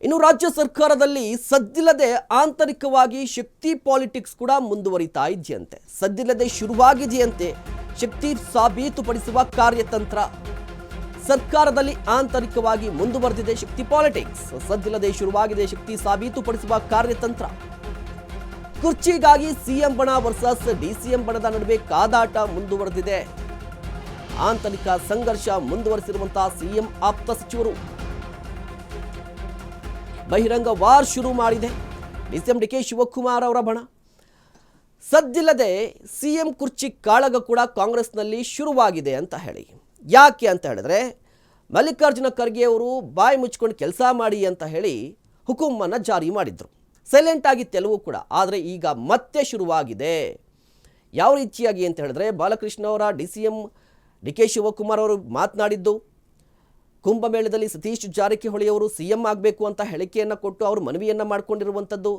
ಇನ್ನು ರಾಜ್ಯ ಸರ್ಕಾರದಲ್ಲಿ ಸದ್ದಿಲ್ಲದೆ ಆಂತರಿಕವಾಗಿ ಶಕ್ತಿ ಪಾಲಿಟಿಕ್ಸ್ ಕೂಡ ಮುಂದುವರಿತಾ ಇದೆಯಂತೆ. ಸದ್ದಿಲ್ಲದೆ ಶುರುವಾಗಿದೆಯಂತೆ ಶಕ್ತಿ ಸಾಬೀತುಪಡಿಸುವ ಕಾರ್ಯತಂತ್ರ. ಸರ್ಕಾರದಲ್ಲಿ ಆಂತರಿಕವಾಗಿ ಮುಂದುವರೆದಿದೆ ಶಕ್ತಿ ಪಾಲಿಟಿಕ್ಸ್. ಸದ್ದಿಲ್ಲದೆ ಶುರುವಾಗಿದೆ ಶಕ್ತಿ ಸಾಬೀತುಪಡಿಸುವ ಕಾರ್ಯತಂತ್ರ. ಕುರ್ಚಿಗಾಗಿ ಸಿಎಂ ಬಣ ವರ್ಸಸ್ ಡಿಸಿಎಂ ಬಣದ ನಡುವೆ ಕಾದಾಟ ಮುಂದುವರೆದಿದೆ. ಆಂತರಿಕ ಸಂಘರ್ಷ ಮುಂದುವರೆಸಿರುವಂತಹ ಸಿಎಂ ಆಪ್ತ ಸಚಿವರು ಬಹಿರಂಗ ವಾರ್ ಶುರು ಮಾಡಿದೆ ಡಿಸಿಎಂ ಡಿಕೆ ಶಿವಕುಮಾರ್ ಅವರ ಬಣ. ಸದ್ದಿಲ್ಲದೆ ಸಿಎಂ ಕುರ್ಚಿ ಕಾಳಗ ಕೂಡ ಕಾಂಗ್ರೆಸ್ನಲ್ಲಿ ಶುರುವಾಗಿದೆ ಅಂತ ಹೇಳಿ. ಯಾಕೆ ಅಂತ ಹೇಳಿದ್ರೆ ಮಲ್ಲಿಕಾರ್ಜುನ ಖರ್ಗೆ ಅವರು ಬಾಯಿ ಮುಚ್ಕೊಂಡು ಕೆಲಸ ಮಾಡಿ ಅಂತ ಹೇಳಿ ಹುಕುಮನ್ನು ಜಾರಿ ಮಾಡಿದ್ರು. ಸೈಲೆಂಟ್ ಆಗಿತ್ತು ಎಲ್ಲವೂ ಕೂಡ. ಆದರೆ ಈಗ ಮತ್ತೆ ಶುರುವಾಗಿದೆ. ಯಾವ ರೀತಿಯಾಗಿ ಅಂತ ಹೇಳಿದ್ರೆ ಬಾಲಕೃಷ್ಣ ಅವರ ಡಿಸಿಎಂ ಡಿಕೆ ಶಿವಕುಮಾರ್ ಅವರು ಮಾತನಾಡಿದ್ದು, ಕುಂಭಮೇಳದಲ್ಲಿ ಸತೀಶ್ ಜಾರಕಿಹೊಳಿ ಅವರು ಸಿಎಂ ಆಗಬೇಕು ಅಂತ ಹೇಳಿಕೆಯನ್ನು ಕೊಟ್ಟು ಅವರು ಮನವಿಯನ್ನು ಮಾಡಿಕೊಂಡಿರುವಂಥದ್ದು,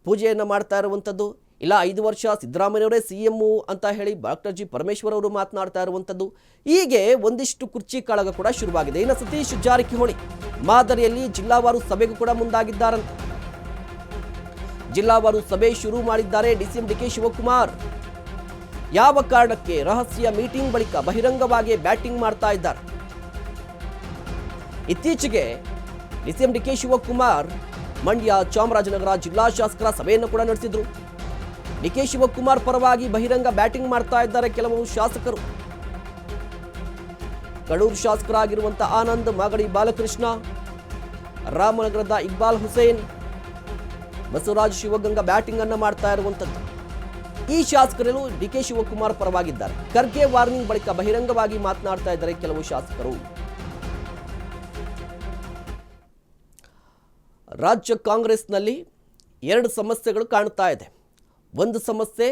ಪೂಜೆಯನ್ನು ಮಾಡ್ತಾ ಇರುವಂಥದ್ದು, ಇಲ್ಲ 5 ವರ್ಷ ಸಿದ್ದರಾಮಯ್ಯವರೇ ಸಿಎಂ ಅಂತ ಹೇಳಿ ಡಾಕ್ಟರ್ ಜಿ ಪರಮೇಶ್ವರ್ ಅವರು ಮಾತನಾಡ್ತಾ ಇರುವಂಥದ್ದು. ಹೀಗೆ ಒಂದಿಷ್ಟು ಕುರ್ಚಿ ಕಾಳಗ ಕೂಡ ಶುರುವಾಗಿದೆ. ಇನ್ನು ಸತೀಶ್ ಜಾರಕಿಹೊಳಿ ಮಾದರಿಯಲ್ಲಿ ಜಿಲ್ಲಾವಾರು ಸಭೆಗೂ ಕೂಡ ಮುಂದಾಗಿದ್ದಾರಂತೆ. ಜಿಲ್ಲಾವಾರು ಸಭೆ ಶುರು ಮಾಡಿದ್ದಾರೆ ಡಿಸಿಎಂ ಡಿಕೆ ಶಿವಕುಮಾರ್. ಯಾವ ಕಾರಣಕ್ಕೆ? ರಹಸ್ಯ ಮೀಟಿಂಗ್ ಬಳಿಕ ಬಹಿರಂಗವಾಗಿ ಬ್ಯಾಟಿಂಗ್ ಮಾಡ್ತಾ ಇದ್ದಾರೆ. ಇತ್ತೀಚೆಗೆ ಡಿಸಿಎಂ ಡಿಕೆ ಶಿವಕುಮಾರ್ ಮಂಡ್ಯ, ಚಾಮರಾಜನಗರ ಜಿಲ್ಲಾ ಶಾಸಕರ ಸಭೆಯನ್ನು ಕೂಡ ನಡೆಸಿದ್ರು. ಡಿಕೆ ಶಿವಕುಮಾರ್ ಪರವಾಗಿ ಬಹಿರಂಗ ಬ್ಯಾಟಿಂಗ್ ಮಾಡ್ತಾ ಇದ್ದಾರೆ ಕೆಲವು ಶಾಸಕರು. ಕಡೂರು ಶಾಸಕರಾಗಿರುವಂತಹ ಆನಂದ್, ಮಾಗಡಿ ಬಾಲಕೃಷ್ಣ, ರಾಮನಗರದ ಇಕ್ಬಾಲ್ ಹುಸೇನ್, ಬಸವರಾಜ್ ಶಿವಗಂಗಾ ಬ್ಯಾಟಿಂಗ್ ಅನ್ನು ಮಾಡ್ತಾ ಇರುವಂತದ್ದು. ಈ ಶಾಸಕರು ಡಿಕೆ ಶಿವಕುಮಾರ್ ಪರವಾಗಿದ್ದಾರೆ. ಖರ್ಗೆ ವಾರ್ನಿಂಗ್ ಬಳಿಕ ಬಹಿರಂಗವಾಗಿ ಮಾತನಾಡ್ತಾ ಇದ್ದಾರೆ ಕೆಲವು ಶಾಸಕರು. ರಾಜ್ಯ ಕಾಂಗ್ರೆಸ್ನಲ್ಲಿ 2 ಸಮಸ್ಯೆಗಳು ಕಾಣುತ್ತಾ ಇದೆ. ಒಂದು ಸಮಸ್ಯೆ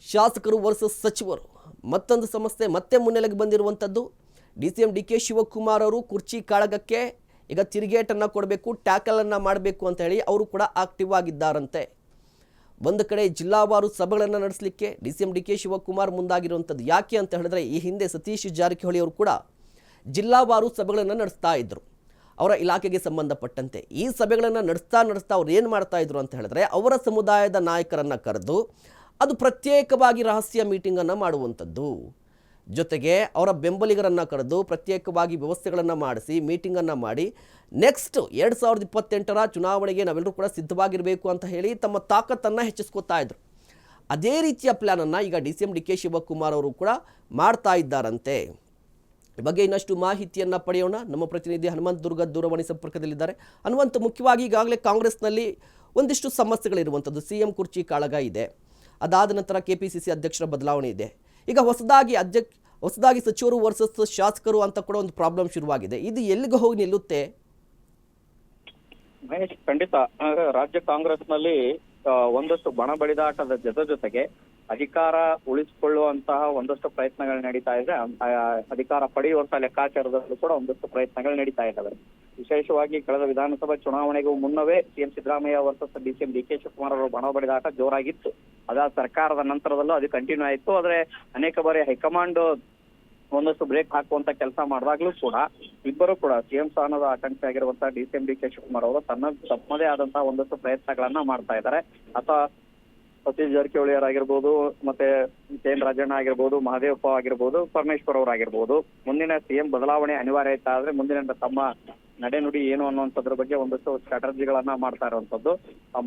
ಶಾಸಕರು ವರ್ಸಸ್ ಸಚಿವರು. ಮತ್ತೊಂದು ಸಮಸ್ಯೆ ಮತ್ತೆ ಮುನ್ನೆಲೆಗೆ ಬಂದಿರುವಂಥದ್ದು ಡಿಸಿಎಂ ಡಿಕೆ ಶಿವಕುಮಾರ್ ಅವರು ಕುರ್ಚಿ ಕಾಳಗಕ್ಕೆ ಈಗ ತಿರುಗೇಟನ್ನು ಕೊಡಬೇಕು, ಟ್ಯಾಕಲನ್ನು ಮಾಡಬೇಕು ಅಂತ ಹೇಳಿ ಅವರು ಕೂಡ ಆಕ್ಟಿವ್ ಆಗಿದ್ದಾರಂತೆ. ಒಂದು ಕಡೆ ಜಿಲ್ಲಾವಾರು ಸಭೆಗಳನ್ನು ನಡೆಸಲಿಕ್ಕೆ ಡಿಸಿಎಂ ಡಿಕೆ ಶಿವಕುಮಾರ್ ಮುಂದಾಗಿರುವಂಥದ್ದು. ಯಾಕೆ ಅಂತ ಹೇಳಿದ್ರೆ ಈ ಹಿಂದೆ ಸತೀಶ್ ಜಾರಕಿಹೊಳಿ ಅವರು ಕೂಡ ಜಿಲ್ಲಾವಾರು ಸಭೆಗಳನ್ನು ನಡೆಸ್ತಾ ಇದ್ರು ಅವರ ಇಲಾಖೆಗೆ ಸಂಬಂಧಪಟ್ಟಂತೆ. ಈ ಸಭೆಗಳನ್ನು ನಡೆಸ್ತಾ ಅವ್ರು ಏನು ಮಾಡ್ತಾ ಇದ್ರು ಅಂತ ಹೇಳಿದ್ರೆ ಅವರ ಸಮುದಾಯದ ನಾಯಕರನ್ನು ಕರೆದು ಅದು ಪ್ರತ್ಯೇಕವಾಗಿ ರಹಸ್ಯ ಮೀಟಿಂಗನ್ನು ಮಾಡುವಂಥದ್ದು. ಜೊತೆಗೆ ಅವರ ಬೆಂಬಲಿಗರನ್ನು ಕರೆದು ಪ್ರತ್ಯೇಕವಾಗಿ ವ್ಯವಸ್ಥೆಗಳನ್ನು ಮಾಡಿಸಿ ಮೀಟಿಂಗನ್ನು ಮಾಡಿ ನೆಕ್ಸ್ಟ್ 2028ರ ಚುನಾವಣೆಗೆ ನಾವೆಲ್ಲರೂ ಕೂಡ ಸಿದ್ಧವಾಗಿರಬೇಕು ಅಂತ ಹೇಳಿ ತಮ್ಮ ತಾಕತ್ತನ್ನು ಹೆಚ್ಚಿಸ್ಕೊತಾ ಇದ್ರು. ಅದೇ ರೀತಿಯ ಪ್ಲ್ಯಾನನ್ನು ಈಗ ಡಿಸಿಎಂ ಡಿಕೆ ಶಿವಕುಮಾರ್ ಅವರು ಕೂಡ ಮಾಡ್ತಾ ಇದ್ದಾರಂತೆ. ಈ ಬಗ್ಗೆ ಇನ್ನಷ್ಟು ಮಾಹಿತಿಯನ್ನು ಪಡೆಯೋಣ. ನಮ್ಮ ಪ್ರತಿನಿಧಿ ಹನುಮಂತ್ ದುರ್ಗ ದೂರವಾಣಿ ಸಂಪರ್ಕದಲ್ಲಿದ್ದಾರೆ. ಹನುಮಂತ್, ಮುಖ್ಯವಾಗಿ ಈಗಾಗಲೇ ಕಾಂಗ್ರೆಸ್ನಲ್ಲಿ ಒಂದಿಷ್ಟು ಸಮಸ್ಯೆಗಳಿರುವಂಥದ್ದು. ಸಿಎಂ ಕುರ್ಚಿ ಕಾಳಗ ಇದೆ, ಅದಾದ ನಂತರ ಕೆಪಿಸಿಸಿ ಅಧ್ಯಕ್ಷರ ಬದಲಾವಣೆ ಇದೆ. ಈಗ ಹೊಸದಾಗಿ ಸಚಿವರು ವರ್ಸಸ್ ಶಾಸಕರು ಅಂತ ಕೂಡ ಒಂದು ಪ್ರಾಬ್ಲಮ್ ಶುರುವಾಗಿದೆ. ಇದು ಎಲ್ಲಿಗೆ ಹೋಗಿ ನಿಲ್ಲುತ್ತೆ? ಮಹೇಶ್, ಖಂಡಿತ ರಾಜ್ಯ ಕಾಂಗ್ರೆಸ್ನಲ್ಲಿ ಒಂದಷ್ಟು ಬಣ ಬಡಿದಾಟದ ಜೊತೆಗೆ ಅಧಿಕಾರ ಉಳಿಸಿಕೊಳ್ಳುವಂತಹ ಒಂದಷ್ಟು ಪ್ರಯತ್ನಗಳು ನಡೀತಾ ಇದೆ. ಅಧಿಕಾರ ಪಡೆಯುವಂತಹ ಲೆಕ್ಕಾಚಾರದಲ್ಲೂ ಕೂಡ ಒಂದಷ್ಟು ಪ್ರಯತ್ನಗಳು ನಡೀತಾ ಇದ್ದಾವೆ. ವಿಶೇಷವಾಗಿ ಕಳೆದ ವಿಧಾನಸಭಾ ಚುನಾವಣೆಗೂ ಮುನ್ನವೇ CM Siddaramaiah versus DCM DK Shivakumar ಅವರು ಬಣ ಬಡಿದಾಟ ಜೋರಾಗಿತ್ತು. ಅದಾದ ಸರ್ಕಾರದ ನಂತರದಲ್ಲೂ ಅದು ಕಂಟಿನ್ಯೂ ಆಯಿತು. ಆದ್ರೆ ಅನೇಕ ಬಾರಿ ಹೈಕಮಾಂಡ್ ಒಂದಷ್ಟು ಬ್ರೇಕ್ ಹಾಕುವಂತ ಕೆಲಸ ಮಾಡಿದಾಗ್ಲೂ ಕೂಡ ಇಬ್ಬರು ಕೂಡ ಸಿಎಂ ಸ್ಥಾನದ ಆಕಾಂಕ್ಷಿ ಆಗಿರುವಂತಹ ಡಿಸಿಎಂ ಡಿಕೆ ಶಿವಕುಮಾರ್ ಅವರು ತಮ್ಮದೇ ಆದಂತಹ ಒಂದಷ್ಟು ಪ್ರಯತ್ನಗಳನ್ನ ಮಾಡ್ತಾ ಇದ್ದಾರೆ. ಅಥವಾ ಸತೀಶ್ ಜಾರಕಿಹೊಳಿ ಅವರಾಗಿರ್ಬೋದು, ಮತ್ತೆ ಕೆ.ಎನ್. ರಾಜಣ್ಣ ಆಗಿರ್ಬೋದು, ಮಹದೇವಪ್ಪ ಆಗಿರ್ಬೋದು, ಪರಮೇಶ್ವರ್ ಅವರಾಗಿರ್ಬೋದು, ಮುಂದಿನ ಸಿಎಂ ಬದಲಾವಣೆ ಅನಿವಾರ್ಯ ಆಯ್ತಾ ಆದ್ರೆ ಮುಂದಿನ ತಮ್ಮ ನಡೆನುಡಿ ಏನು ಅನ್ನುವಂಥದ್ರ ಬಗ್ಗೆ ಒಂದಷ್ಟು ಸ್ಟ್ರಾಟಜಿಗಳನ್ನ ಮಾಡ್ತಾ ಇರುವಂತದ್ದು.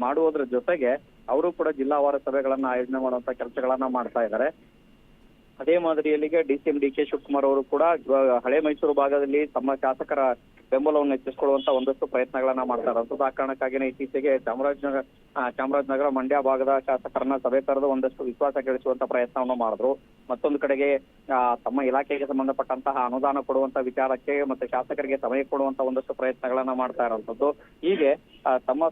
ಮಾಡುವುದ್ರ ಜೊತೆಗೆ ಅವರು ಕೂಡ ಜಿಲ್ಲಾವಾರು ಸಭೆಗಳನ್ನ ಆಯೋಜನೆ ಮಾಡುವಂತ ಕೆಲಸಗಳನ್ನ ಮಾಡ್ತಾ ಇದ್ದಾರೆ. ಅದೇ ಮಾದರಿಯಲ್ಲಿಗೆ ಡಿಸಿಎಂ ಡಿಕೆ ಶಿವಕುಮಾರ್ ಅವರು ಕೂಡ ಹಳೆ ಮೈಸೂರು ಭಾಗದಲ್ಲಿ ತಮ್ಮ ಶಾಸಕರ ಬೆಂಬಲವನ್ನು ಹೆಚ್ಚಿಸಿಕೊಳ್ಳುವಂತ ಒಂದಷ್ಟು ಪ್ರಯತ್ನಗಳನ್ನ ಮಾಡ್ತಾ ಇರುವಂತದ್ದು. ಆ ಕಾರಣಕ್ಕಾಗಿನೇ ಇತ್ತೀಚೆಗೆ ಚಾಮರಾಜನಗರ ಮಂಡ್ಯ ಭಾಗದ ಶಾಸಕರನ್ನ ಸಭೆ ಕರೆದು ಒಂದಷ್ಟು ವಿಶ್ವಾಸ ಗಳಿಸುವಂತ ಪ್ರಯತ್ನವನ್ನು ಮಾಡಿದ್ರು. ಮತ್ತೊಂದು ಕಡೆಗೆ ತಮ್ಮ ಇಲಾಖೆಗೆ ಸಂಬಂಧಪಟ್ಟಂತಹ ಅನುದಾನ ಕೊಡುವಂತ ವಿಚಾರಕ್ಕೆ ಮತ್ತೆ ಶಾಸಕರಿಗೆ ಸಮಯ ಕೊಡುವಂತ ಒಂದಷ್ಟು ಪ್ರಯತ್ನಗಳನ್ನ ಮಾಡ್ತಾ ಇರುವಂತದ್ದು. ಹೀಗೆ ತಮ್ಮ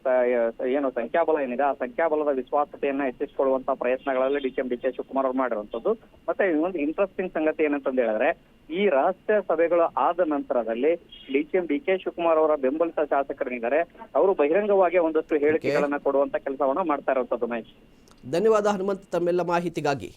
ಏನು ಸಂಖ್ಯಾಬಲ ಏನಿದೆ ಆ ಸಂಖ್ಯಾಬಲದ ವಿಶ್ವಾಸತೆಯನ್ನ ಹೆಚ್ಚಿಸಿಕೊಳ್ಳುವಂತ ಪ್ರಯತ್ನಗಳಲ್ಲಿ ಡಿಸಿಎಂ ಡಿಕೆ ಶಿವಕುಮಾರ್ ಅವರು ಮಾಡಿರುವಂತದ್ದು. ಮತ್ತೆ ಇನ್ನೊಂದು ಇಂಟ್ರೆಸ್ಟಿಂಗ್ ಸಂಗತಿ ಏನಂತಂದು ಹೇಳಿದ್ರೆ ಈ ರಹಸ್ಯ ಸಭೆಗಳು ಆದ ನಂತರದಲ್ಲಿ ಡಿಸಿಎಂ ಡಿಕೆ ಶಿವಕುಮಾರ್ ಅವರ ಬೆಂಬಲಿತ ಶಾಸಕರಿದ್ದಾರೆ ಅವರು ಬಹಿರಂಗವಾಗಿ ಒಂದಷ್ಟು ಹೇಳಿಕೆಗಳನ್ನ ಕೊಡುವಂತ ಕೆಲಸವನ್ನ ಮಾಡ್ತಾ ಇರುವಂತದ್ದು. ಮಹೇಶ್, ಧನ್ಯವಾದ ಹನುಮಂತ್ ತಮ್ಮೆಲ್ಲ ಮಾಹಿತಿಗಾಗಿ.